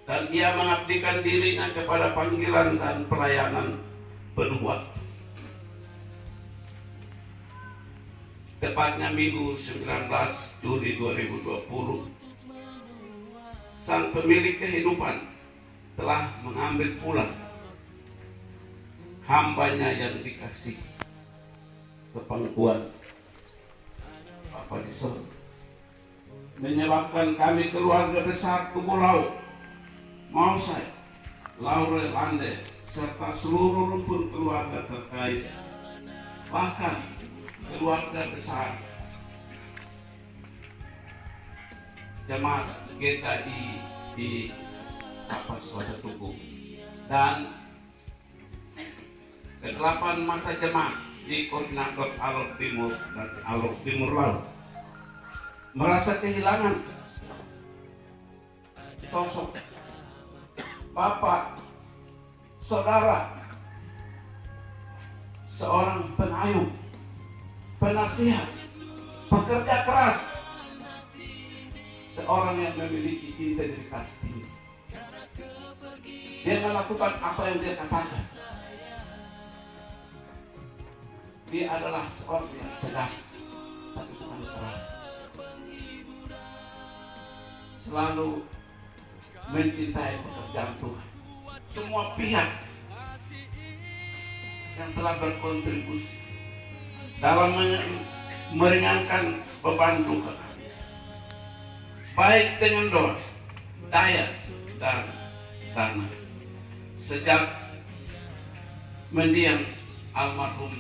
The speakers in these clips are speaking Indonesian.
dan ia mengabdikan dirinya kepada panggilan dan pelayanan penuh waktu. Tepatnya Minggu 19 Juli 2020, Sang Pemilik Kehidupan telah mengambil pulang hambanya yang dikasih ke pangkuan Bapa di sorga, menyebabkan kami keluarga besar Tubulau, Mausai, Laurel Lande, serta seluruh rumpun keluarga terkait, bahkan keluarga besar jemaat GKI di Kapas Kota Tugu dan ke-8 mata jemaat di koordinator Alor Timur dan Alor Timur Laut merasa kehilangan sosok bapak, saudara, seorang pengayuh, penasihat, pekerja keras, seorang yang memiliki integritas tinggi. Dia melakukan apa yang dia katakan. Dia adalah seorang yang tegas, tapi bukan keras. Selalu mencintai pekerjaan Tuhan. Semua pihak yang telah berkontribusi dalam meringankan beban duka, baik dengan doa, daya, dan dana. Sejak mendiang almarhum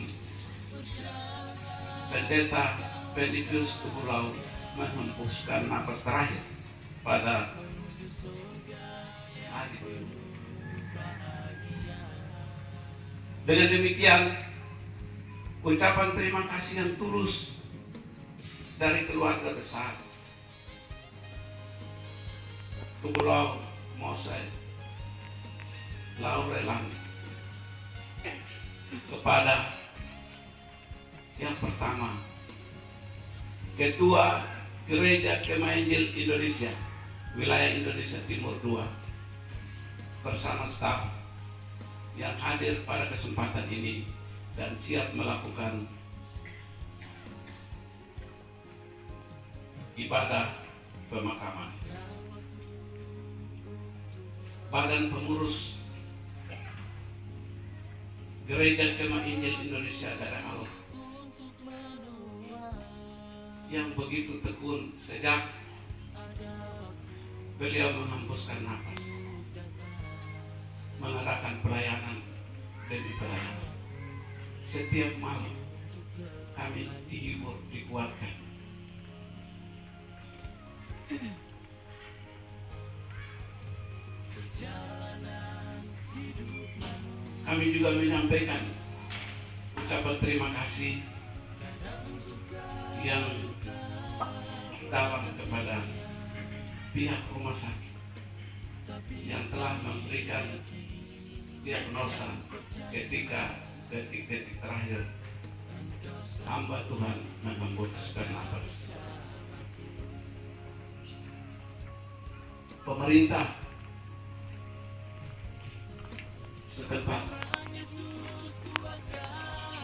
Pendeta Pedipius Tubulau menghembuskan napas terakhir pada hari ini. Dengan demikian, ucapan terima kasih yang tulus dari keluarga besar Tubulau, Mausai, Laurelan kepada yang pertama, Ketua Gereja Kemah Injil Indonesia Wilayah Indonesia Timur II bersama staf yang hadir pada kesempatan ini dan siap melakukan ibadah pemakaman. Badan pengurus Gereja Kemah Injil Indonesia Daerah Alor yang begitu tekun sejak beliau menghembuskan napas, mengadakan pelayanan demi pelayanan. Setiap malam kami dihibur, dikuatkan. Kami juga menyampaikan ucapan terima kasih yang dalam kepada pihak rumah sakit yang telah memberikan diagnosa ketika detik-detik terakhir hamba Tuhan menghembuskan nafas. Pemerintah setempat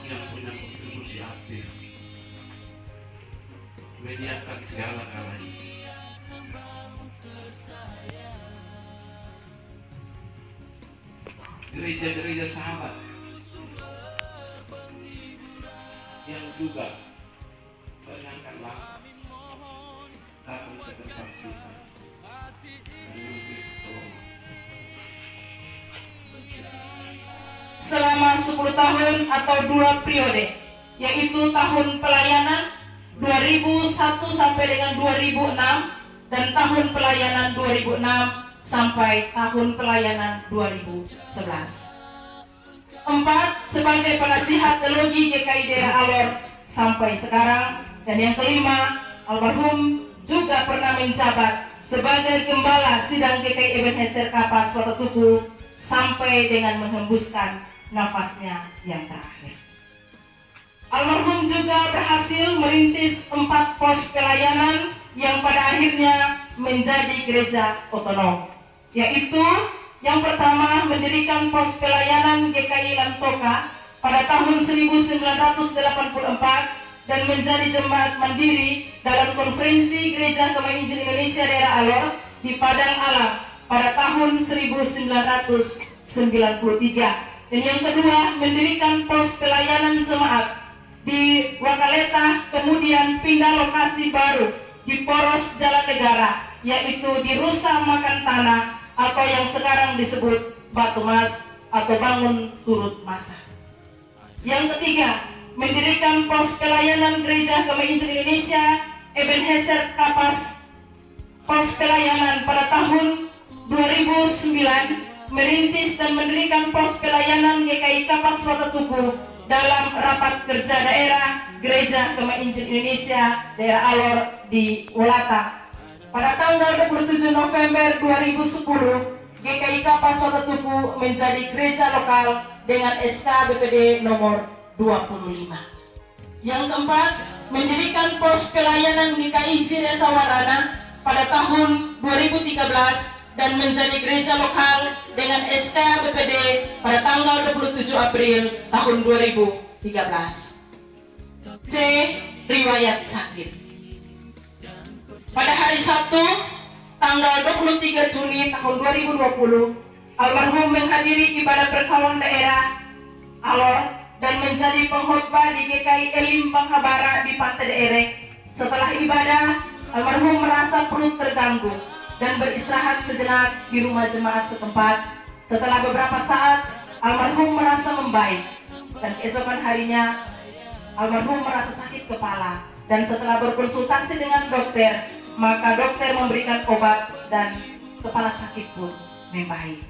yang punya kontribusi aktif menyediakan segala galanya. Gereja-gereja sahabat yang juga banyakkanlah datang ke tempat kita dan memberi pertolongan. Selama 10 tahun atau 2 periode, yaitu tahun pelayanan 2001 sampai dengan 2006 dan tahun pelayanan 2006 sampai tahun pelayanan 2011. 4. Sebagai penasihat teologi GKI Daerah Alor sampai sekarang. Dan yang kelima, almarhum juga pernah menjabat sebagai gembala sidang GKI Ebenezer Kapas Kota Tugu sampai dengan menghembuskan nafasnya yang terakhir. Almarhum juga berhasil merintis 4 pos pelayanan yang pada akhirnya menjadi gereja otonom. yaitu yang pertama mendirikan pos pelayanan GKI Lamtoka pada tahun 1984 dan menjadi jemaat mandiri dalam konferensi Gereja Kemah Injil Indonesia daerah Alor di Padang Alam pada tahun 1993. Dan yang kedua, mendirikan pos pelayanan jemaat di Wakaleta, kemudian pindah lokasi baru di Poros Jalan Negara, yaitu di Rusa Makan Tanah atau yang sekarang disebut Batu Mas atau Bangun Turut Masa. Yang ketiga, mendirikan pos pelayanan Gereja Kemah Injil Indonesia Ebenezer Kapas, pos pelayanan pada tahun 2009, merintis dan mendirikan pos pelayanan GKI Kapas Wakatuku dalam rapat kerja daerah Gereja Kemah Injil Indonesia daerah Alor di Ulata. Pada tanggal 27 November 2010, GKI Kapas Wakatuku menjadi gereja lokal dengan SK BPD nomor 25. Yang keempat, mendirikan pos pelayanan GKI Desa Warana pada tahun 2013 dan menjadi gereja lokal dengan SK BPD pada tanggal 27 April tahun 2013. C. Riwayat sakit. Pada hari Sabtu tanggal 23 Juni tahun 2020, almarhum menghadiri ibadah berkawan daerah Alor dan menjadi pengkhotbah di GKI Elim Banghabara di Pantai Daerah. Setelah ibadah, almarhum merasa perut terganggu dan beristirahat sejenak di rumah jemaat setempat. Setelah beberapa saat, almarhum merasa membaik dan keesokan harinya almarhum merasa sakit kepala, dan setelah berkonsultasi dengan dokter, maka dokter memberikan obat dan kepala sakit pun membaik.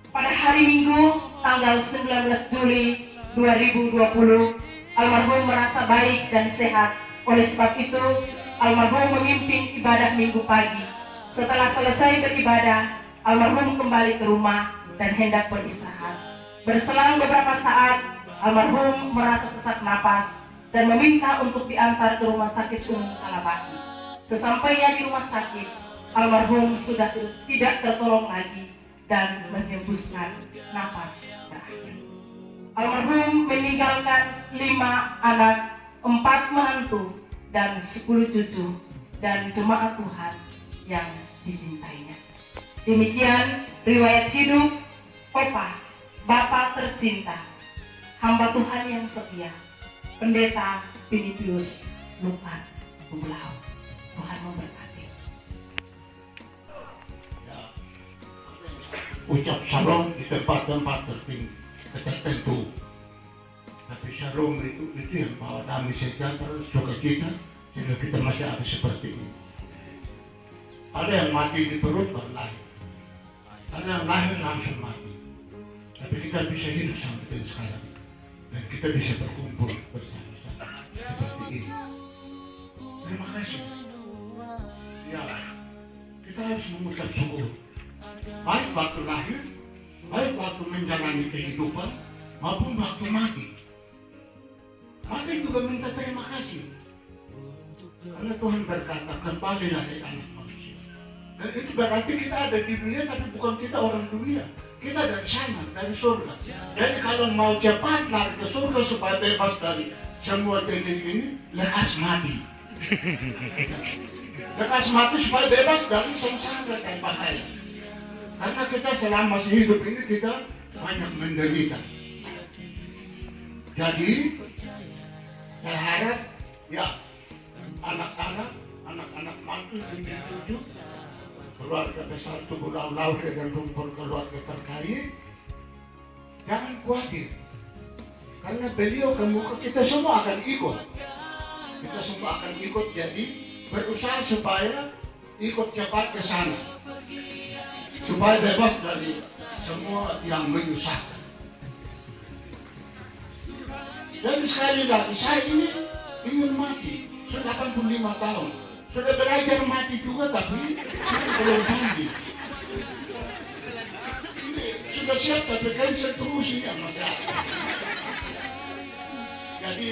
Pada hari Minggu tanggal 19 Juli 2020, almarhum merasa baik dan sehat. Oleh sebab itu, almarhum memimpin ibadah Minggu pagi. Setelah selesai beribadah, almarhum kembali ke rumah dan hendak beristirahat. Berselang beberapa saat, almarhum merasa sesak napas dan meminta untuk diantar ke rumah sakit umum Kalabaki. Sesampainya di rumah sakit, almarhum sudah tidak tertolong lagi dan menghembuskan napas terakhir. Almarhum meninggalkan 5 anak, 4 menantu, dan 10 cucu dan jemaat Tuhan yang dicintainya. Demikian riwayat hidup Opa, Bapak tercinta, hamba Tuhan yang setia, Pendeta Pinitius Lukas Bubulau. Tuhan memberkati. Ya, ucap shalom di tempat-tempat tertentu. Tapi shalom itu yang bawa damai sejahtera, sukacita, sehingga kita masih ada seperti ini. Ada yang mati di perut baru lahir, ada yang lahir langsung mati. Tapi kita bisa hidup sampai dengan sekarang, dan kita bisa berkumpul bersama-sama seperti ini. Terima kasih. Ya, kita harus mengucap syukur. Baik waktu lahir, baik waktu menjalani kehidupan, maupun waktu mati. Mati juga minta terima kasih. Karena Tuhan berkata, kembalilah hai anak manusia. Dan itu berarti kita ada di dunia, tapi bukan kita orang dunia. Kita dari sana, dari surga. Jadi kalau mau cepat lari ke surga supaya bebas dari semua jenis ini, lekas mati. Lekas mati supaya bebas dari sengsara dan bahaya. Karena kita selama hidup ini kita banyak menderita. Jadi saya harap ya anak-anak mantu, cucu, keluarga besar Tugu Lau dan rumpun keluarga terkait, jangan khawatir. Karena beliau ke muka kita semua akan ikut. Kita semua akan ikut, jadi berusaha supaya ikut cepat ke sana. Supaya bebas dari semua yang menyusahkan. Jadi sekali lagi, saya ini ingin mati. Sudah 85 tahun. Sudah belajar mati juga, tapi belum mandi. Sudah siap, tapi kan seterusnya masih ada. Jadi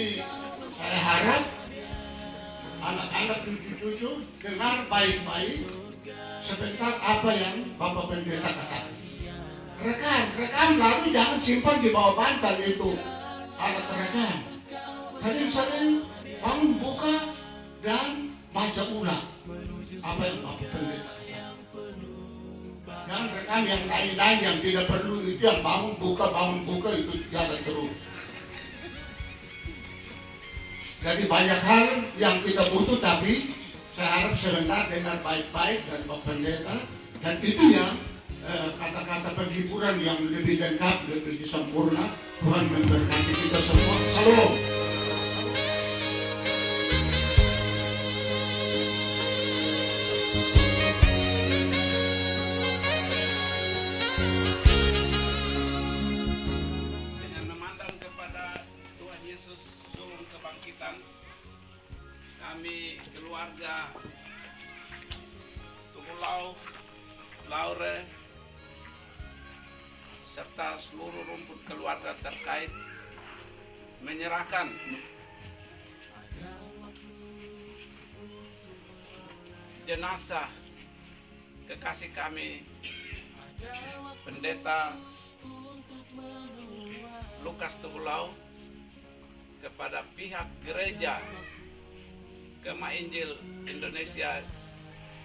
saya harap anak-anak cucu-cucu dengar baik-baik. sebentar apa yang Bapak Pendeta katakan. Rekam, lalu jangan simpan di bawah bantal itu alat rekam. Sering-sering bangun buka dan baca ulang apa yang Bapak Pendeta katakan. Jangan rekam yang lain-lain yang tidak perlu, itu yang bangun buka itu jalan terus. Jadi banyak hal yang kita butuh, tapi saya harap sebentar dengar baik-baik dan Bapak Pendeta, dan itu yang kata-kata penghiburan yang lebih lengkap, lebih sempurna. Tuhan memberkati kita semua. Salam. Dengan memandang kepada Tuhan Yesus sulung kebangkitan, kami keluarga Tumulau, Laure, serta seluruh rumput keluarga terkait menyerahkan jenazah kekasih kami Pendeta Lukas Tumulau kepada pihak gereja Gema Injil Indonesia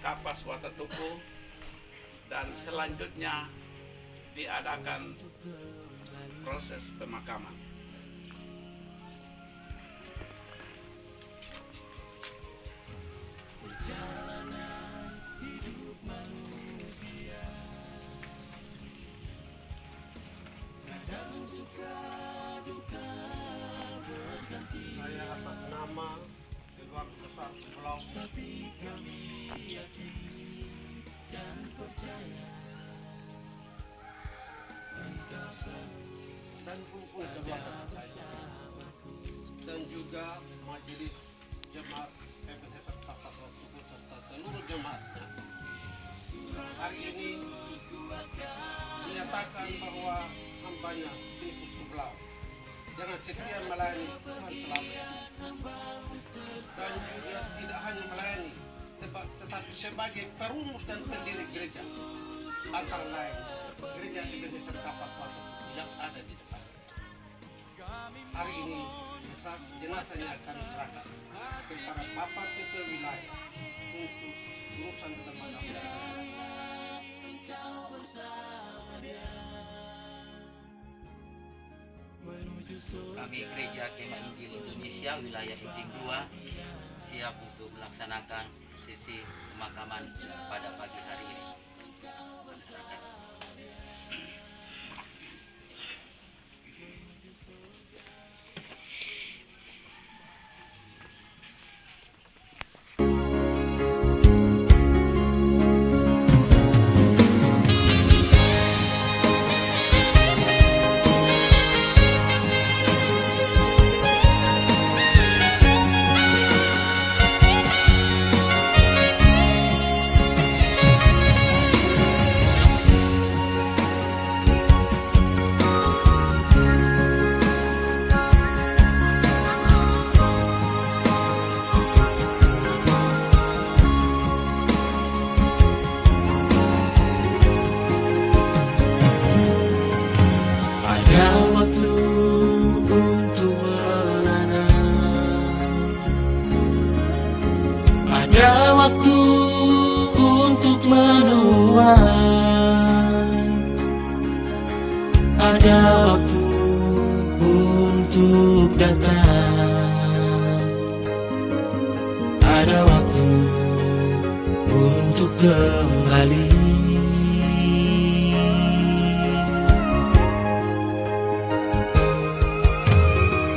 Kapas Watatupu, dan selanjutnya diadakan proses pemakaman. Saya atas nama keluarga besar Pulau dan kumpul keluarga saya dan juga majelis jemaat Ebenezer Kapas Watatupu serta seluruh jemaatnya, hari ini menyatakan bahwa hambanya Filipus Tumulau jangan setia melayani Tuhan selama, dan juga tidak hanya melayani tetapi sebagai perumus dan pendiri gereja, antara lain gereja Ebenezer Kapas Watatupu yang ada di depan. Hari ini jenazahnya akan diserahkan kepada Bapak Ketua Wilayah untuk urusan pemakaman. Kami Gereja Gema Injil Indonesia Wilayah Intim 2 siap untuk melaksanakan sesi pemakaman pada pagi hari ini. Ada waktu untuk datang, ada waktu untuk kembali.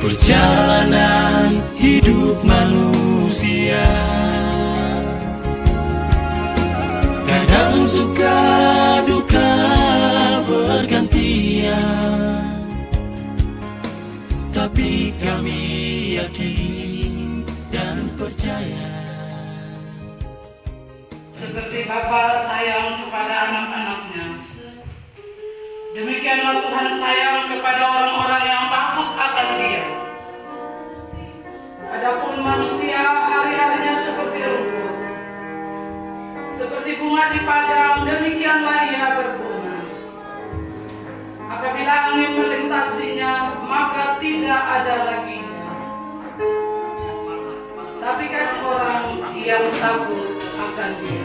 Perjalanan hidup manusia kadang suka duka bergantian, tapi kami yakin dan percaya. Seperti Bapa sayang kepada anak-anaknya, demikianlah Tuhan sayang kepada orang-orang yang takut akan Dia. Adapun manusia hari-harinya seperti rumput, Seperti bunga di padang, demikianlah ia berbunga. Apabila angin melintasinya, maka tidak ada lagi. Tapi kasih orang yang takut akan dia.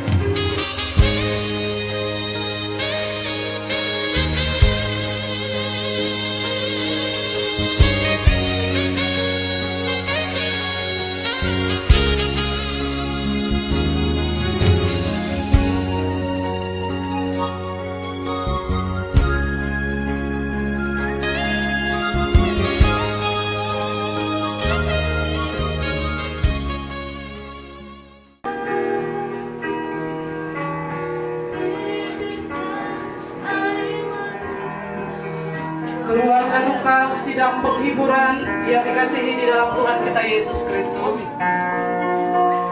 Keluarga duka sidang penghiburan yang dikasihi di dalam Tuhan kita Yesus Kristus.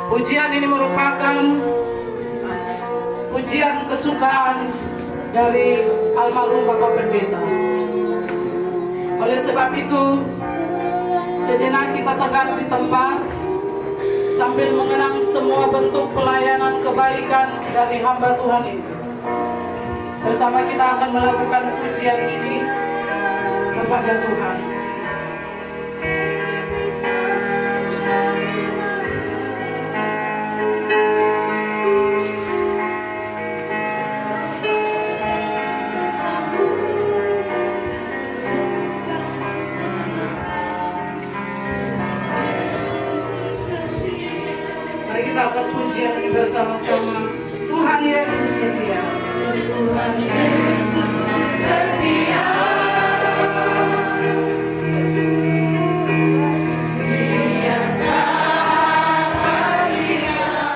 Pujian ini merupakan pujian kesukaan dari almarhum Bapak Pendeta. Oleh sebab itu, sejenak kita tegak di tempat sambil mengenang semua bentuk pelayanan kebaikan dari hamba Tuhan itu. Bersama kita akan melakukan pujian ini kepada Tuhan. Mari kita angkat pujian ini bersama-sama. Tuhan Yesus setia. Tuhan Yesus setia.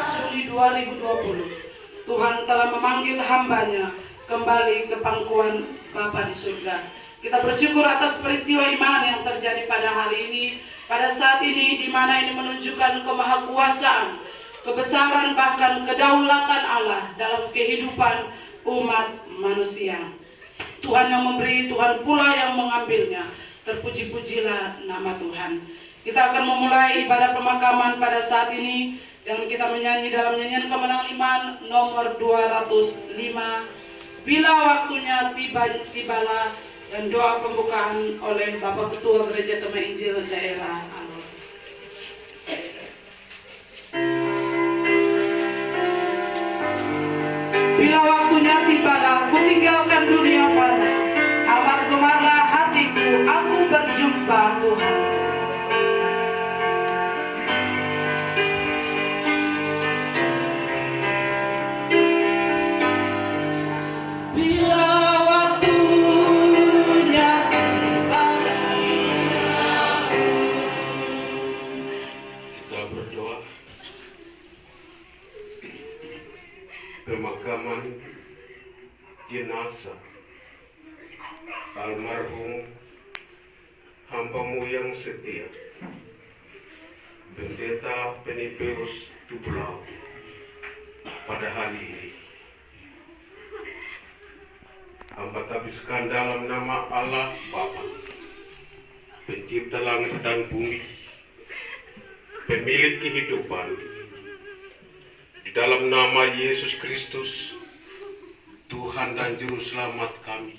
Juli 2020, Tuhan telah memanggil hambanya kembali ke pangkuan Bapa di surga. Kita bersyukur atas peristiwa iman yang terjadi pada hari ini, pada saat ini, di mana ini menunjukkan kemahakuasaan, kebesaran bahkan kedaulatan Allah dalam kehidupan umat manusia. Tuhan yang memberi, Tuhan pula yang mengambilnya. Terpuji-pujilah nama Tuhan. Kita akan memulai ibadah pemakaman pada saat ini dengan kita menyanyi dalam nyanyian Kemenangan Iman nomor 205. Bila waktunya tibalah, dan doa pembukaan oleh Bapak Ketua Gereja Kemah Injil Daerah Alor. Bila waktunya tibalah, ku tinggalkan dunia fana. Amat gemarlah hatiku, aku berjumpa Tuhan. Bila waktunya tibalah. Kita berdoa. Pemakaman jenazah almarhum hamba-Mu yang setia, Pendeta Penipeus Tublau, pada hari ini. Hamba tabiskan dalam nama Allah Bapa, Pencipta langit dan bumi, Pemilik kehidupan, di dalam nama Yesus Kristus, Tuhan dan Juru Selamat kami.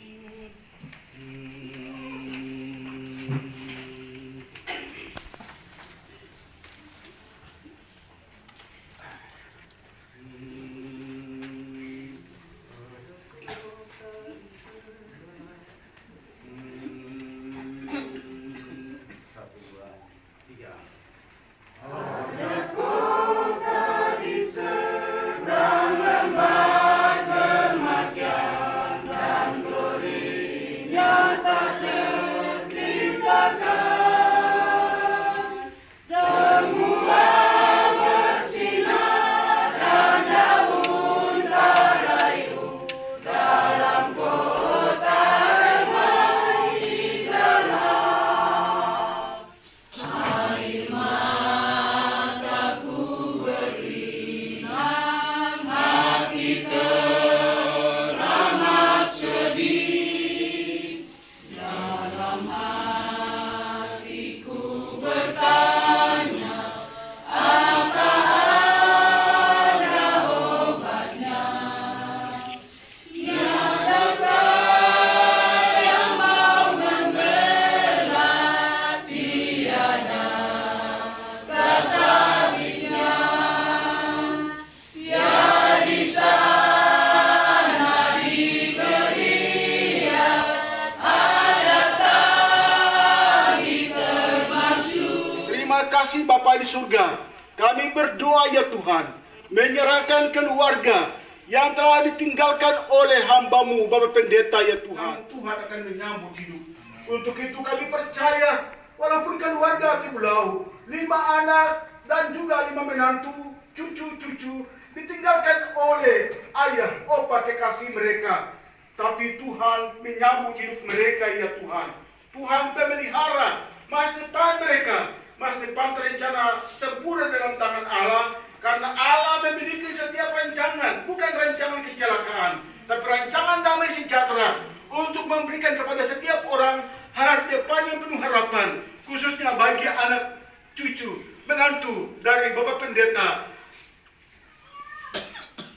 kasih Bapa di surga, kami berdoa ya Tuhan, menyerahkan keluarga yang telah ditinggalkan oleh hamba-Mu Bapak Pendeta ya Tuhan. Tuhan akan menyambut hidup. Untuk itu kami percaya, walaupun keluarga Tibulau, 5 anak dan juga 5 menantu, cucu-cucu, ditinggalkan oleh ayah, opa, kekasih mereka. Tapi Tuhan menyambut hidup mereka ya Tuhan. Tuhan pemelihara masa depan mereka. Masa depan terencana sempurna dalam tangan Allah. Karena Allah memiliki setiap rancangan, bukan rancangan kecelakaan, tapi rancangan damai sejahtera untuk memberikan kepada setiap orang hari depan yang penuh harapan, khususnya bagi anak cucu, menantu dari Bapak Pendeta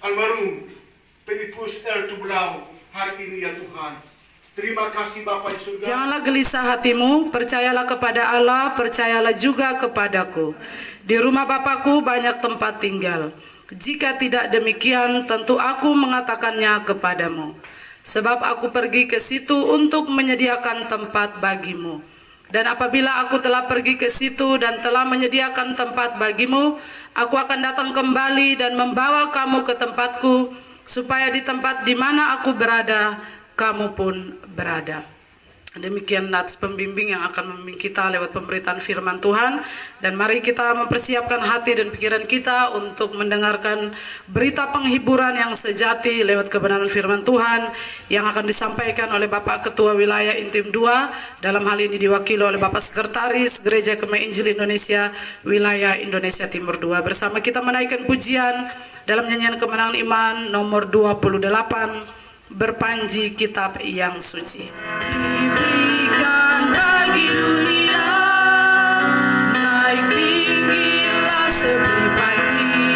almarhum Filipus L. Tubulau hari ini ya Tuhan. Terima kasih Bapa di surga. Janganlah gelisah hatimu, percayalah kepada Allah, percayalah juga kepadaku. Di rumah Bapakku banyak tempat tinggal. Jika tidak demikian, tentu aku mengatakannya kepadamu. Sebab aku pergi ke situ untuk menyediakan tempat bagimu. Dan apabila aku telah pergi ke situ dan telah menyediakan tempat bagimu, aku akan datang kembali dan membawa kamu ke tempatku, supaya di tempat di mana aku berada, kamu pun berada. Demikian nats pembimbing yang akan membimbing kita lewat pemberitaan firman Tuhan. Dan mari kita mempersiapkan hati dan pikiran kita untuk mendengarkan berita penghiburan yang sejati lewat kebenaran firman Tuhan yang akan disampaikan oleh Bapak Ketua Wilayah Intim 2, dalam hal ini diwakili oleh Bapak Sekretaris Gereja Kemai Injil Indonesia Wilayah Indonesia Timur 2. Bersama kita menaikkan pujian dalam nyanyian kemenangan iman nomor 28, berpanji kitab yang suci. Diberikan bagi dunia, naik tinggilah seberi panji,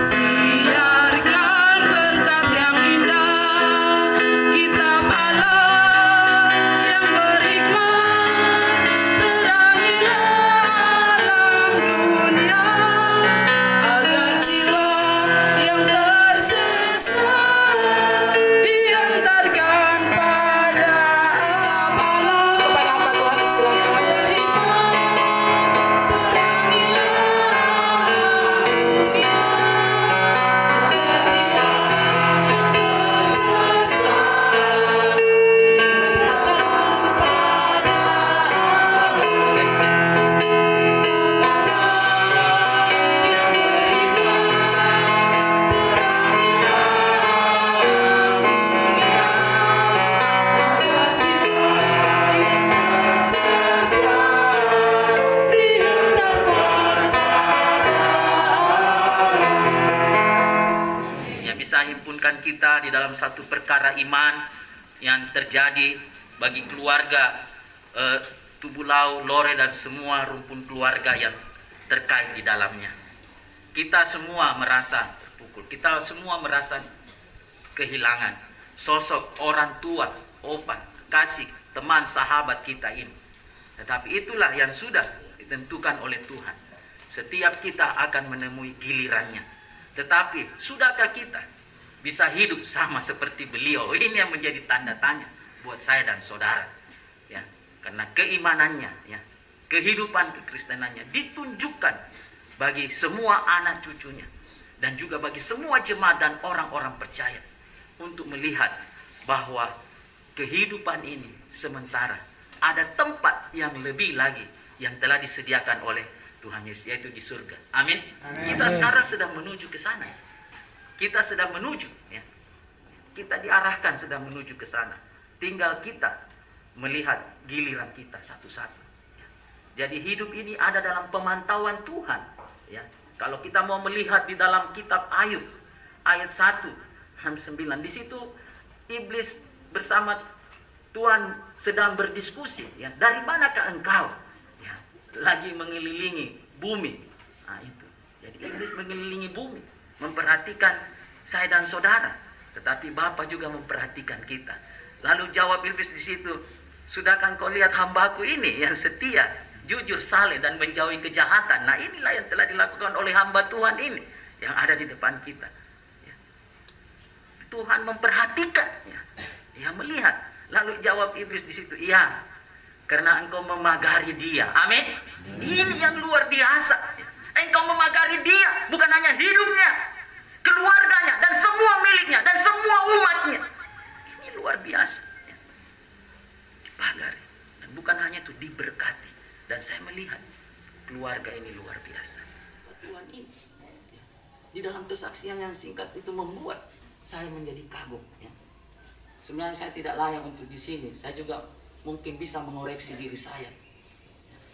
siarkan berkat yang indah, kitab Allah yang berhikmat, terangilah alam dunia, agar jiwa yang tersesat diantarkan pada Allah. Kepada hamba Tuhan silakan. Yang bisa himpunkan kita di dalam satu perkara iman yang terjadi bagi keluarga Tubulau, Lore, dan semua rumpun keluarga yang terkait di dalamnya. Kita semua merasa terpukul, kita semua merasa kehilangan sosok orang tua, opa, kasih, teman, sahabat kita ini. Tetapi itulah yang sudah ditentukan oleh Tuhan. Setiap kita akan menemui gilirannya. Tetapi sudahkah kita bisa hidup sama seperti beliau? Ini yang menjadi tanda tanya buat saya dan saudara. Ya, karena keimanannya, ya, kehidupan kekristenannya ditunjukkan bagi semua anak cucunya dan juga bagi semua jemaat dan orang-orang percaya untuk melihat bahwa kehidupan ini sementara, ada tempat yang lebih lagi yang telah disediakan oleh Tuhan Yesus, yaitu di surga. Amin. Kita sekarang sedang menuju ke sana. Kita sedang menuju, ya. Kita diarahkan sedang menuju ke sana. Tinggal kita melihat giliran kita satu-satu. Ya. Jadi hidup ini ada dalam pemantauan Tuhan. Ya. Kalau kita mau melihat di dalam kitab Ayub ayat 1-9, di situ iblis bersama Tuhan sedang berdiskusi. Ya. Dari manakah engkau? Lagi mengelilingi bumi. Nah, itu. Jadi iblis mengelilingi bumi, memperhatikan saya dan saudara, tetapi Bapa juga memperhatikan kita. Lalu jawab iblis di situ, sudahkah kau lihat hambaku ini yang setia, jujur, saleh, dan menjauhi kejahatan? Nah, inilah yang telah dilakukan oleh hamba Tuhan ini yang ada di depan kita. Ya. Tuhan memperhatikan, ya, melihat. Lalu jawab iblis di situ, iya, karena engkau memagari dia. Amin. Ini yang luar biasa. Engkau memagari dia, bukan hanya hidupnya, keluarganya, dan semua miliknya, dan semua umatnya. Ini luar biasa. Dipagari. Dan bukan hanya itu, diberkati. Dan saya melihat keluarga ini luar biasa. Tuhan ini, di dalam kesaksian yang singkat itu membuat saya menjadi kagum. Sebenarnya saya tidak layak untuk di sini. Saya juga mungkin bisa mengoreksi diri saya.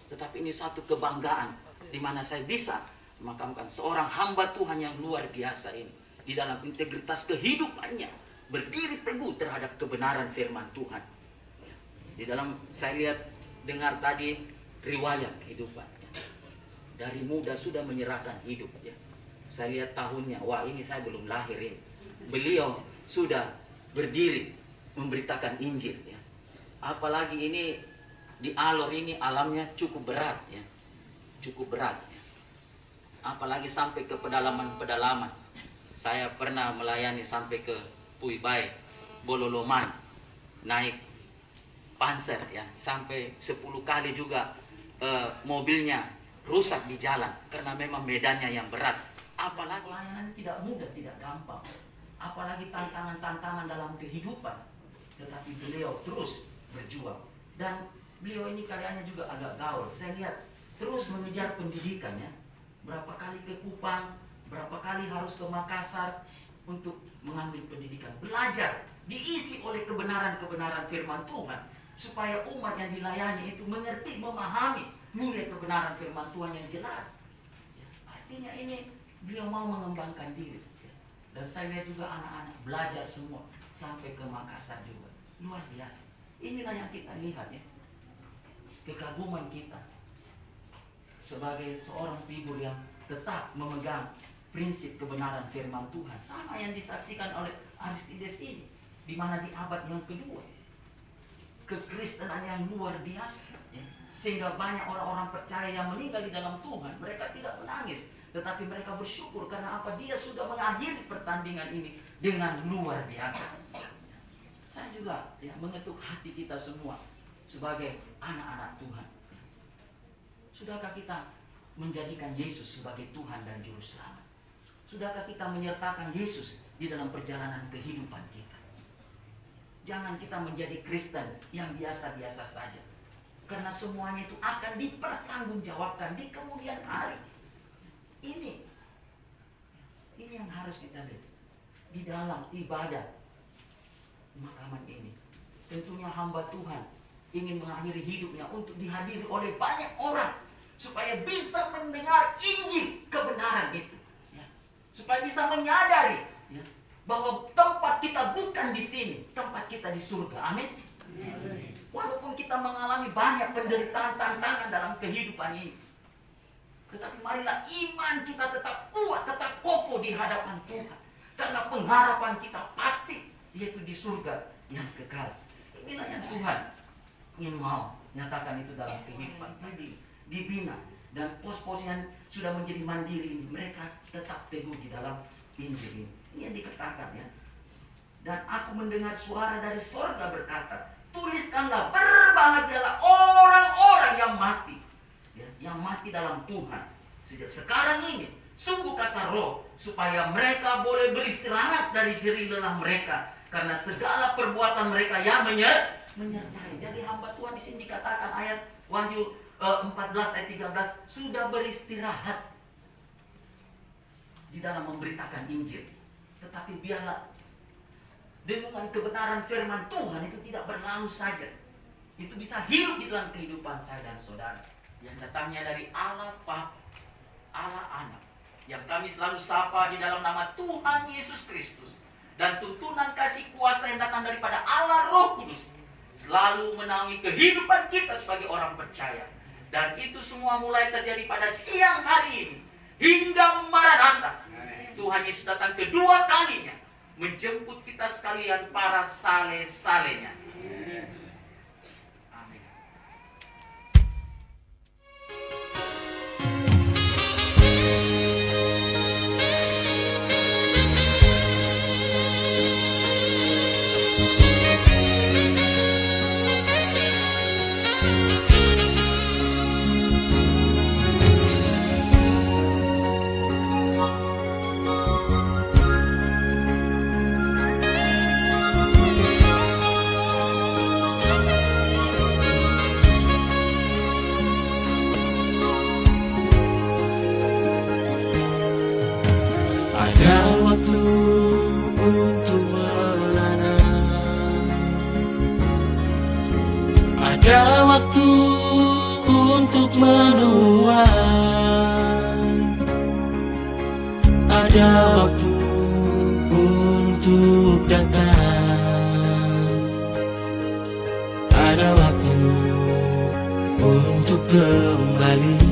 Tetapi ini satu kebanggaan di mana saya bisa memakamkan seorang hamba Tuhan yang luar biasa ini di dalam integritas kehidupannya, berdiri teguh terhadap kebenaran firman Tuhan. Di dalam saya lihat dengar tadi riwayat kehidupannya. Dari muda sudah menyerahkan hidup ya. Saya lihat tahunnya, wah ini saya belum lahir ini. Beliau sudah berdiri memberitakan Injil ya. Apalagi ini di Alor ini alamnya cukup berat ya. Cukup berat ya. Apalagi sampai ke pedalaman-pedalaman. Saya pernah melayani sampai ke Puibai, Bololoman, naik panser ya, sampai 10 kali juga mobilnya rusak di jalan karena memang medannya yang berat. Apalagi layanan tidak mudah, tidak gampang. Apalagi tantangan-tantangan dalam kehidupan. Tetapi beliau terus berjuang. Dan beliau ini kayaknya juga agak gaul. Saya lihat terus mengejar pendidikannya. Berapa kali ke Kupang, berapa kali harus ke Makassar untuk mengambil pendidikan. Belajar, diisi oleh kebenaran-kebenaran firman Tuhan. Supaya umat yang dilayani itu mengerti, memahami nilai kebenaran firman Tuhan yang jelas. Artinya ini beliau mau mengembangkan diri. Dan saya lihat juga anak-anak belajar semua sampai ke Makassar juga. Luar biasa. Inilah yang kita lihat ya. Kekaguman kita sebagai seorang figur yang tetap memegang prinsip kebenaran firman Tuhan, sama yang disaksikan oleh Aristides ini, di mana di abad yang kedua kekristenan yang luar biasa ya. Sehingga banyak orang-orang percaya yang meninggal di dalam Tuhan, mereka tidak menangis, tetapi mereka bersyukur karena apa? Dia sudah mengakhiri pertandingan ini dengan luar biasa. Saya juga ya, mengetuk hati kita semua sebagai anak-anak Tuhan. Sudahkah kita menjadikan Yesus sebagai Tuhan dan Juru Selamat? Sudahkah kita menyertakan Yesus di dalam perjalanan kehidupan kita? Jangan kita menjadi Kristen yang biasa-biasa saja. Karena semuanya itu akan dipertanggungjawabkan di kemudian hari. Ini yang harus kita lihat di dalam ibadah pemakaman ini. Tentunya hamba Tuhan ingin mengakhiri hidupnya untuk dihadiri oleh banyak orang supaya bisa mendengar Injil kebenaran itu ya. Supaya bisa menyadari ya, bahwa tempat kita bukan di sini, tempat kita di surga. Amin. Walaupun kita mengalami banyak penderitaan, tantangan dalam kehidupan ini, tetapi marilah iman kita tetap kuat, tetap kokoh di hadapan Tuhan. Karena pengharapan kita pasti, yaitu di surga yang kekal. Inilah yang Tuhan ingin mau nyatakan itu dalam kehidupan. Dibina dan pos-pos yang sudah menjadi mandiri ini, mereka tetap teguh di dalam Injil ini. Ini yang dikatakan ya. Dan aku mendengar suara dari sorga berkata, tuliskanlah, berbahagialah orang-orang yang mati ya, yang mati dalam Tuhan sejak sekarang ini. Sungguh kata Roh, supaya mereka boleh beristirahat dari jerih lelah mereka, karena segala perbuatan mereka yang menyertai. Jadi hamba Tuhan di sini dikatakan ayat Wahyu 14 ayat 13 sudah beristirahat di dalam memberitakan Injil. Tetapi biarlah dengungan kebenaran firman Tuhan itu tidak berlalu saja. Itu bisa hidup di dalam kehidupan saya dan saudara. Yang datangnya dari Allah Bapa, Allah Anak, yang kami selalu sapa di dalam nama Tuhan Yesus Kristus. Dan tuntunan kasih kuasa yang datang daripada Allah Roh Kudus selalu menaungi kehidupan kita sebagai orang percaya. Dan itu semua mulai terjadi pada siang hari ini hingga Maranatha. Tuhan Yesus datang kedua kalinya menjemput kita sekalian para saleh-salehnya. Amin. kembali.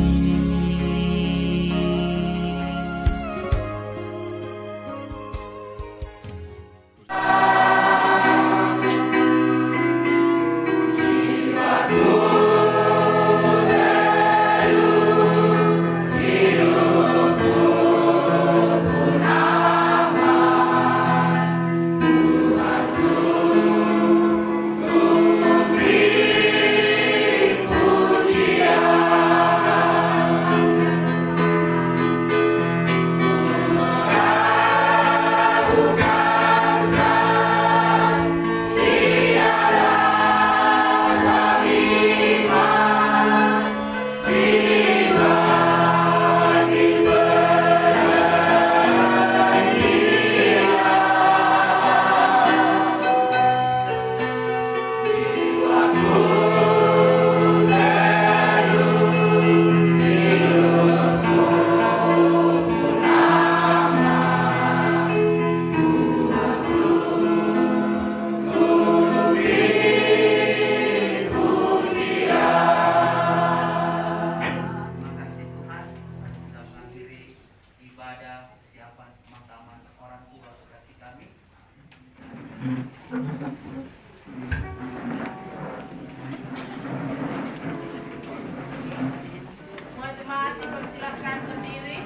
Jemaat dipersilakan berdiri.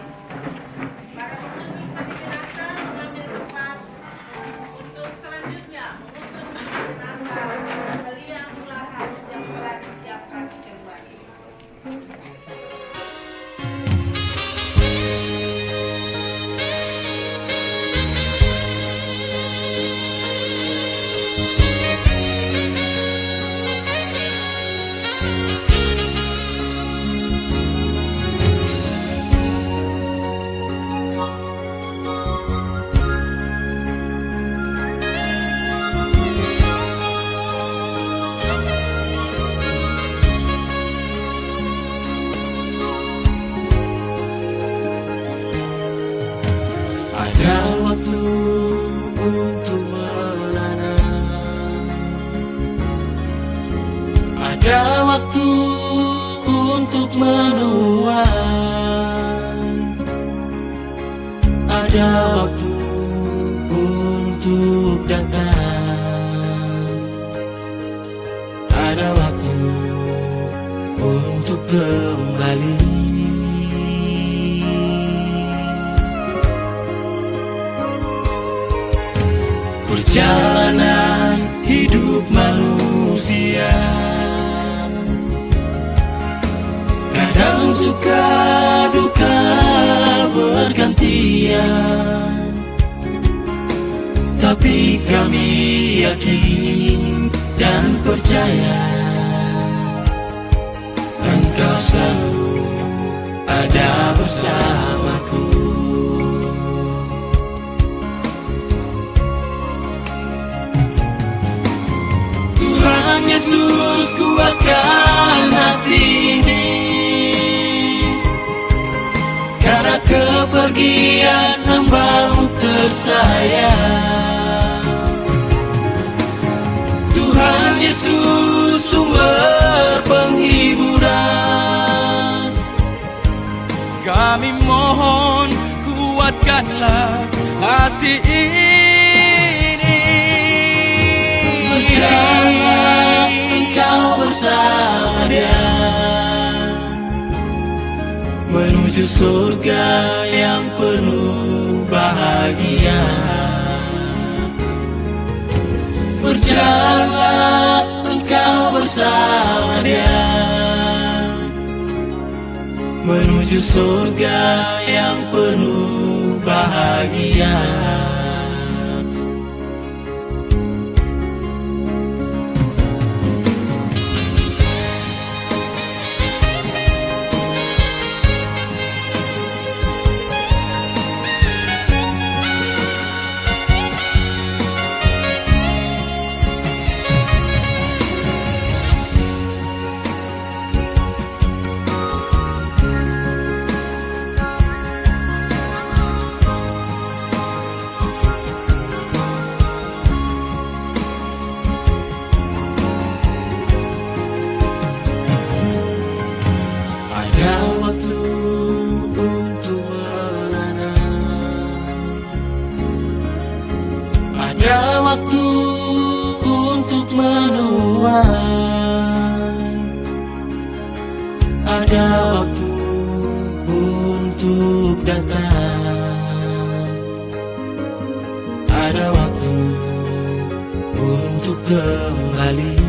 Para pengusung peti jenazah mengambil tempat. Untuk selanjutnya mengusung peti jenazah, beliau mulai harus yang telah disiapkan kembali. Ada waktu untuk merana, ada waktu untuk menuai, ada waktu untuk datang, ada waktu untuk kembali. Perjalanan hidup manusia kadang suka duka bergantian, tapi kami yakin dan percaya Engkau selalu ada bersamaku. Tuhan Yesus, kuatkan hati ini, karena kepergian hamba-Mu tersayang. Tuhan Yesus, sumber penghiburan, kami mohon kuatkanlah hati ini. Berjalan Engkau bersama Dia menuju surga yang penuh bahagia. Berjalan Engkau bersama Dia menuju surga yang penuh bahagia. waktu untuk menua, ada waktu untuk datang, ada waktu untuk kembali.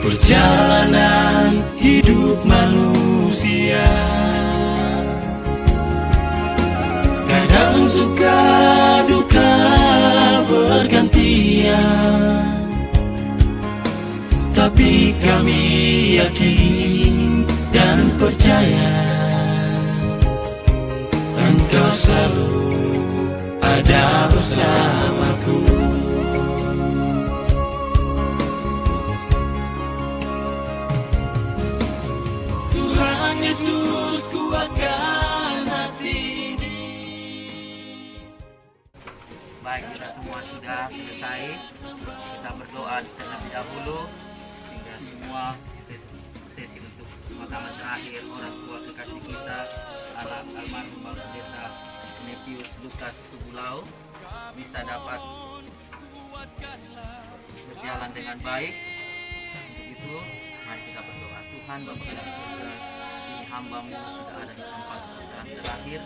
Perjalanan hidup manusia kadang suka duka bergantian, tapi kami yakin dan percaya Engkau selalu ada bersamaku. Tuhan Yesus, kuatkan hati ini. Baik, kita semua sudah selesai. Kita berdoa terlebih dahulu sehingga semua sesi untuk pemakaman terakhir orang tua kekasih kita almarhum Bapak Pendeta Nepius Lukas Tubulau bisa dapat berjalan dengan baik. Untuk itu mari kita berdoa. Tuhan Bapa dalam surga, ini hamba-Mu sudah ada di tempat yang terakhir.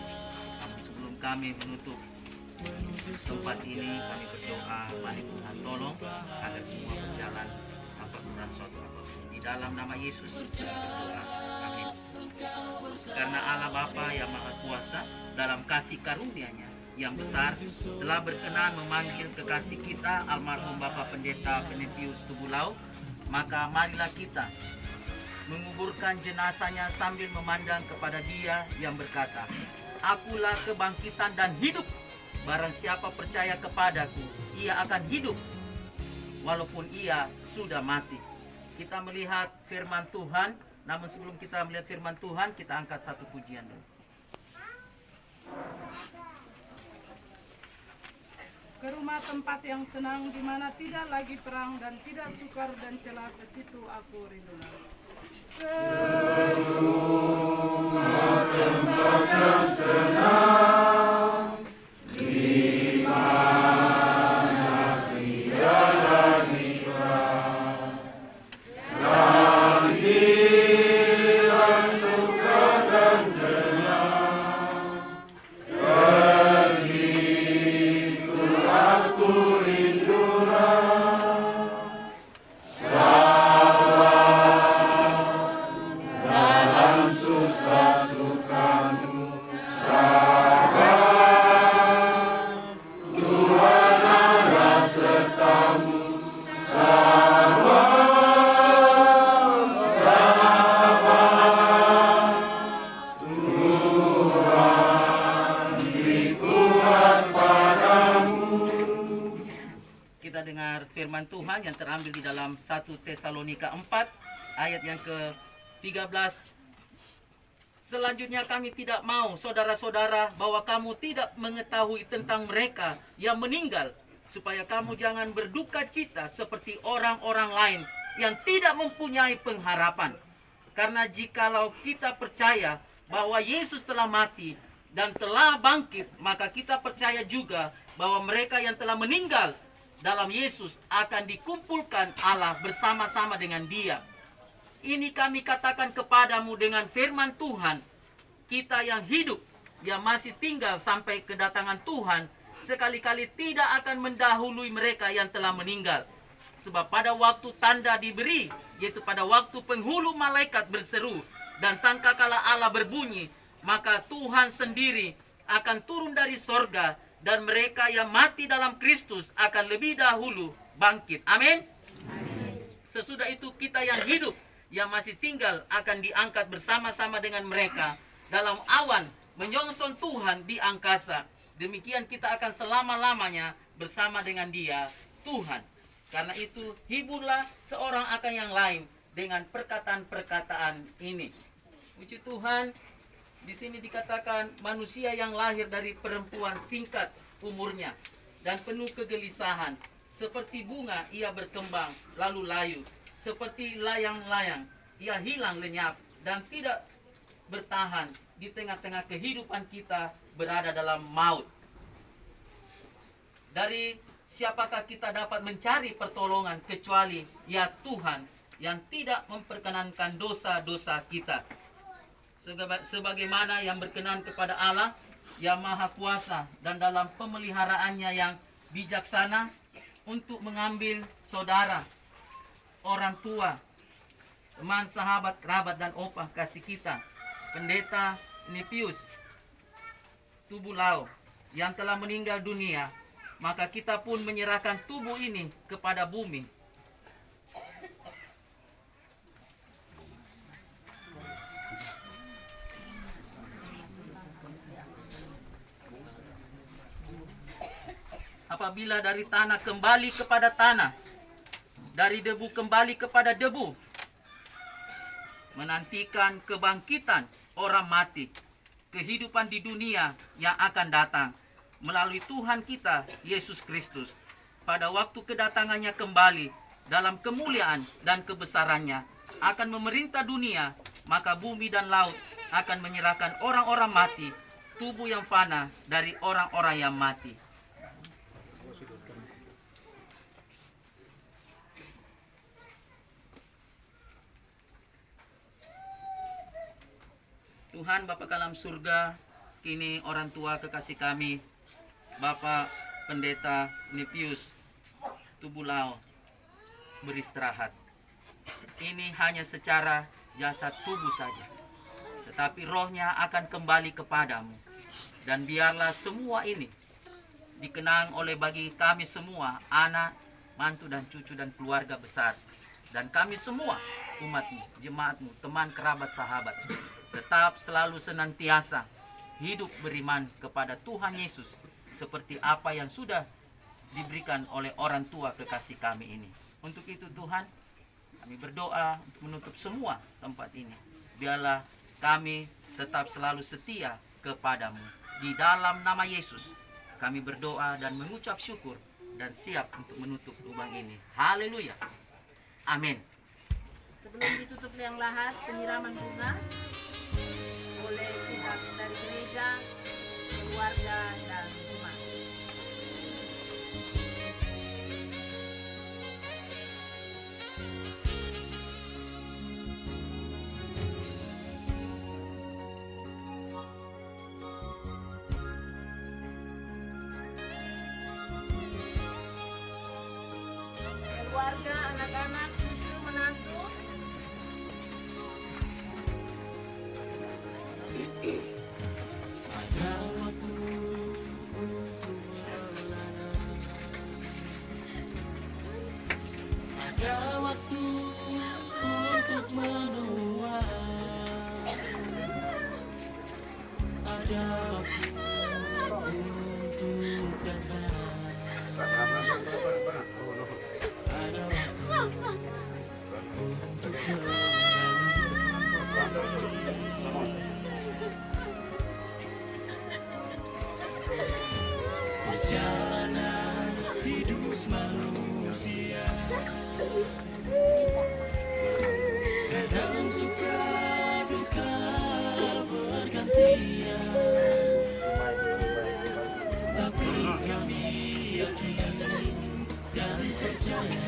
Sebelum kami menutup tempat ini, kami berdoa, mari Tuhan tolong agar semua berjalan tanpa kurang suatu apapun. Di dalam nama Yesus kami berdoa. Amin. Karena Allah Bapa yang Maha Kuasa dalam kasih karunia-Nya yang besar telah berkenan memanggil kekasih kita almarhum Bapak Pendeta Nepius Tubulau, maka marilah kita menguburkan jenazahnya sambil memandang kepada Dia yang berkata, "Akulah kebangkitan dan hidup. Barang siapa percaya kepadaku, ia akan hidup walaupun ia sudah mati." Kita melihat firman Tuhan, namun sebelum kita melihat firman Tuhan, kita angkat satu pujian dulu. Ke rumah tempat yang senang, di mana tidak lagi perang dan tidak sukar dan celah, ke situ aku rindu. Firman Tuhan yang terambil di dalam 1 Tesalonika 4 ayat yang ke-13. Selanjutnya kami tidak mau, saudara-saudara, bahwa kamu tidak mengetahui tentang mereka yang meninggal, supaya kamu jangan berduka cita seperti orang-orang lain yang tidak mempunyai pengharapan. Karena jikalau kita percaya bahwa Yesus telah mati dan telah bangkit, maka kita percaya juga bahwa mereka yang telah meninggal dalam Yesus akan dikumpulkan Allah bersama-sama dengan Dia. Ini kami katakan kepadamu dengan firman Tuhan. Kita yang hidup, yang masih tinggal sampai kedatangan Tuhan, sekali-kali tidak akan mendahului mereka yang telah meninggal. Sebab pada waktu tanda diberi, yaitu pada waktu penghulu malaikat berseru dan sangkakala Allah berbunyi, maka Tuhan sendiri akan turun dari sorga, dan mereka yang mati dalam Kristus akan lebih dahulu bangkit. Amin. Sesudah itu kita yang hidup, yang masih tinggal, akan diangkat bersama-sama dengan mereka dalam awan menyongsong Tuhan di angkasa. Demikian kita akan selama-lamanya bersama dengan Dia, Tuhan. Karena itu hiburlah seorang akan yang lain dengan perkataan-perkataan ini. Puji Tuhan. Di sini dikatakan manusia yang lahir dari perempuan singkat umurnya dan penuh kegelisahan. Seperti bunga ia berkembang lalu layu. Seperti layang-layang ia hilang lenyap dan tidak bertahan di tengah-tengah kehidupan kita berada dalam maut. Dari siapakah kita dapat mencari pertolongan kecuali ya Tuhan yang tidak memperkenankan dosa-dosa kita. Sebagaimana yang berkenan kepada Allah yang Maha Kuasa dan dalam pemeliharaannya yang bijaksana untuk mengambil saudara, orang tua, teman, sahabat, kerabat, dan opah kasih kita, Pendeta Nepius Tubulau yang telah meninggal dunia, maka kita pun menyerahkan tubuh ini kepada bumi. Apabila dari tanah kembali kepada tanah, dari debu kembali kepada debu, menantikan kebangkitan orang mati, kehidupan di dunia yang akan datang melalui Tuhan kita Yesus Kristus. Pada waktu kedatangannya kembali dalam kemuliaan dan kebesarannya akan memerintah dunia, maka bumi dan laut akan menyerahkan orang-orang mati, tubuh yang fana dari orang-orang yang mati. Tuhan Bapa dalam surga, kini orang tua kekasih kami, Bapak Pendeta Nepius Tubulau beristirahat. Ini hanya secara jasad tubuh saja, tetapi rohnya akan kembali kepadamu. Dan biarlah semua ini dikenang oleh bagi kami semua, anak, mantu dan cucu dan keluarga besar. Dan kami semua, umatmu, jemaatmu, teman, kerabat, sahabat, tetap selalu senantiasa hidup beriman kepada Tuhan Yesus seperti apa yang sudah diberikan oleh orang tua kekasih kami ini. Untuk itu Tuhan, kami berdoa untuk menutup semua tempat ini. Biarlah kami tetap selalu setia kepadamu. Di dalam nama Yesus kami berdoa dan mengucap syukur dan siap untuk menutup lubang ini. Haleluya. Amin. Sebelum ditutup liang lahat, penyiraman bunga oleh pihak dari gereja, keluarga, dan jemaat. Keluarga, anak-anak, cucu, menantu, Ada waktu untuk melana, ada waktu untuk menua, ada waktu untuk datang, ada waktu untuk kembali. Perjalanan hidup manusia kadang suka duka bergantian, tapi kami yakin dan percaya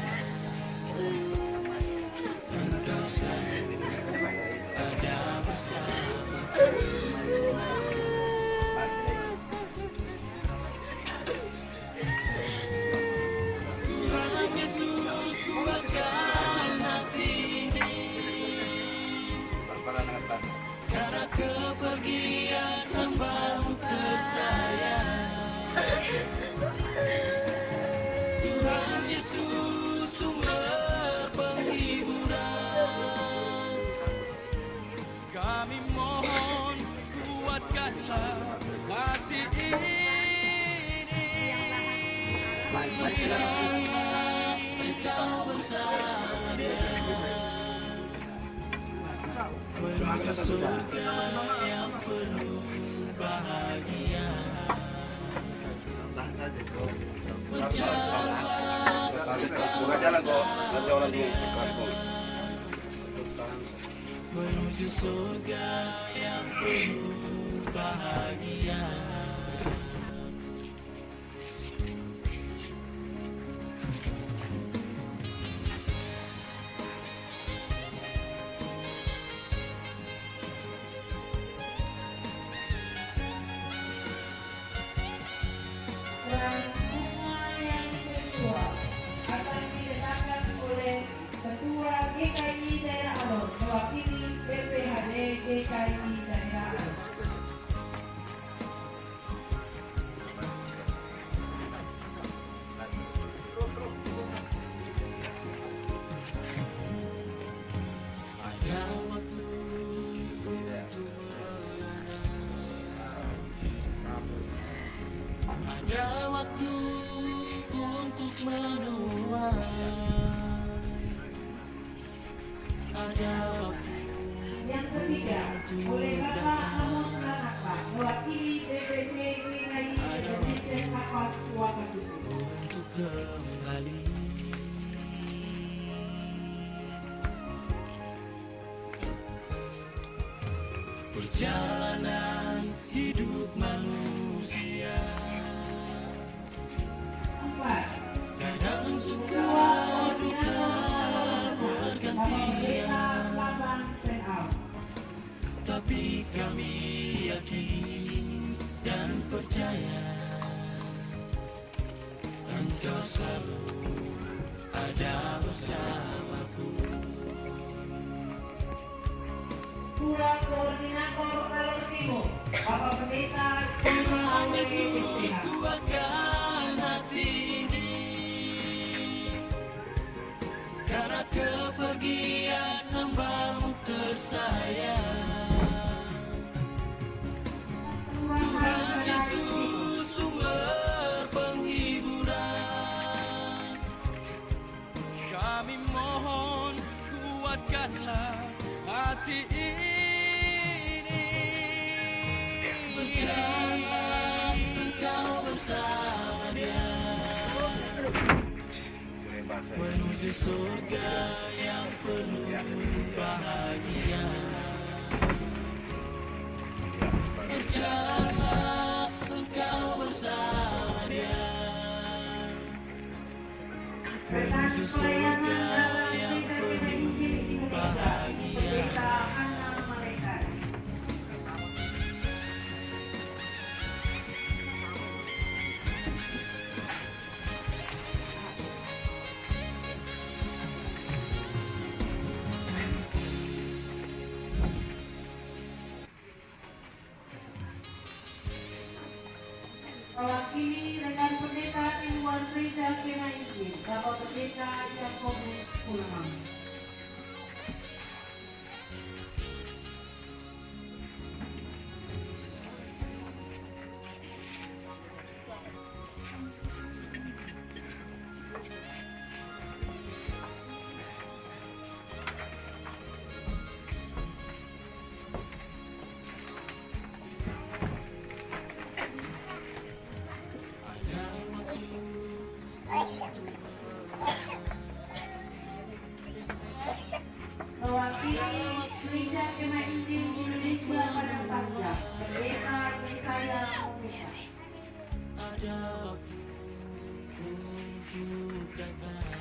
Engkau selalu ada bersama kami. Tuhan Yesus kuatkan hati ini, karena kepergian hamba-Mu tersayang. Tuhan Yesus sumber penghiburan, kami mohon kuatkanlah hati ini. Percayalah Engkau bersama Dia, menuju surga yang penuh bahagia. Percayalah menuju surga yang penuh bahagia. Dan semua yang kedua akan diletakkan oleh Ketua GKI Daerah Alor mewakili BPHD GKI Daerah Alor. Ada waktu untuk ada waktu untuk menua. Ada waktu Yang ketiga oleh Bapak Amos Tanaka mewakili DPC GKI Indonesia Kapas Wakatutu. untuk kembali. Perjalanan hidup manusia Empat. kadang suka duka bergantian, tapi kami yakin dan percaya Engkau selalu ada bersamaku. Kurang Koordinator Alor Timur Bapak Pendeta Awe SPH. Kuatkan hati ini karena kepergian hamba-Mu tersayang. Tuhan Yesus sumber penghiburan, kami mohon kuatkanlah hati ini. Berjalan Engkau bersama Dia menuju surga yang penuh bahagia. Berjalan Engkau bersama Dia Rekan menuju pelayanan surga dalam yang Gereja Injil penuh Indonesia bahagia. Pendeta Hana Malaikat. Mewakili rekan pendeta Timuan Gereja Kena Injil Bapak Pendeta Yakobus Pulamang. Mewakili Gereja Kena Injil Indonesia pada Tangga, Pendeta Yesaya Omega. Ada waktu untuk datang,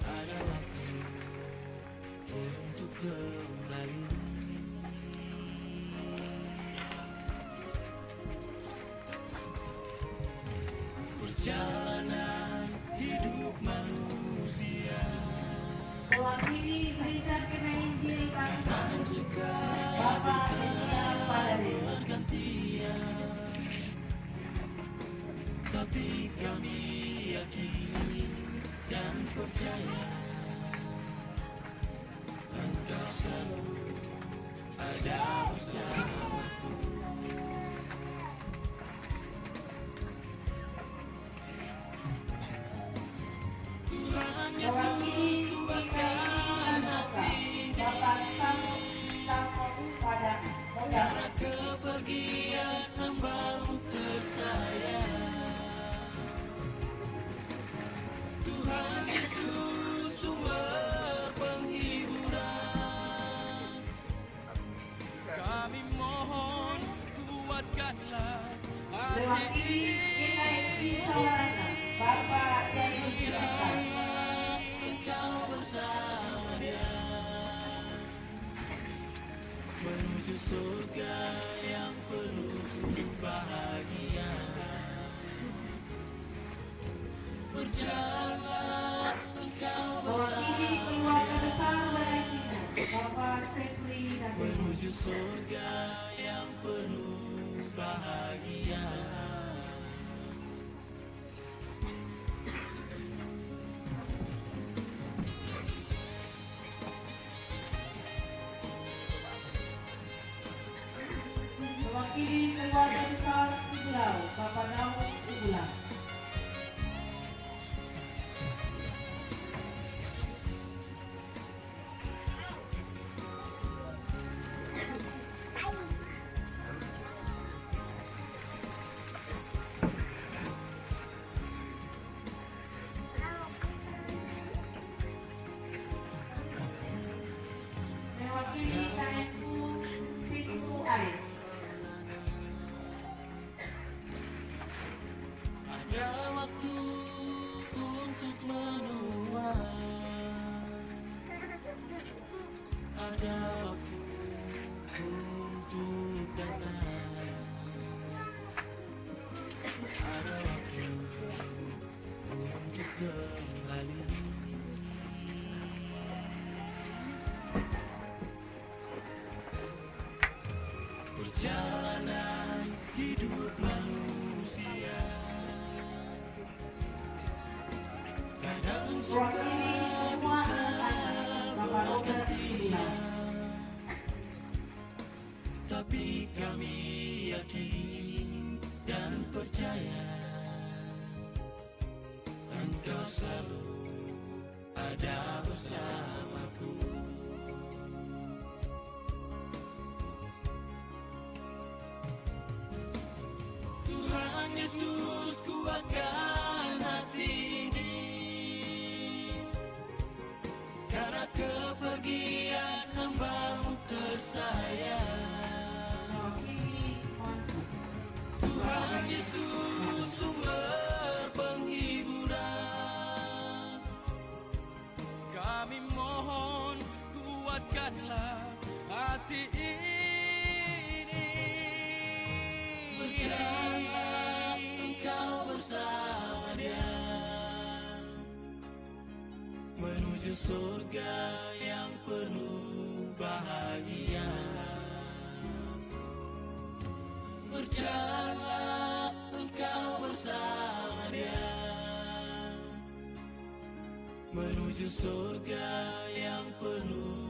ada waktu untuk kembali. Perjalanan hidup manusia Mewakili Gereja Kena Injil Tangga, suka Bapak Elia Padane. bergantian, tapi kami yakin dan percaya Engkau selalu ada bersamaku. Tuhan Yesus Mewakili GKI kuatkan Anaka, hati Bapak Sanggup pada Modal. kepergian hamba-Mu tersayang. Tuhan Yesus sumber penghiburan, Kami mohon kuatkanlah Mewakili GKI Sawarna, Bapak Daniel Sylvester. Engkau bersama dia menuju surga yang penuh bahagia. Berjalanlah engkau Mewakili keluarga besar Barakina, Bapak Sepri dan menuju surga yang penuh bahagia. mewakili keluarga besar Tubulau, Bapak Daud Tubulau. Mewakili KNU Pintu Air. Ada waktu untuk menua, ada waktu untuk datang, ada waktu untuk kembali. Perjalanan hidup manusia kadang Mewakili semua anak-anak, Bapak Robert Tubulau. tapi kami yakin dan percaya Engkau selalu ada bersamaku. Tuhan Yesus, kuatkan hati ini karena kepergian hamba-Mu tersayang. Mewakili Montu. Tuhan Yesus, sumber penghiburan, kami mohon kuatkanlah hati ini. Berjalanlah engkau bersama dia menuju surga yang penuh bahagia. Berjalanlah engkau bersama dia menuju surga yang penuh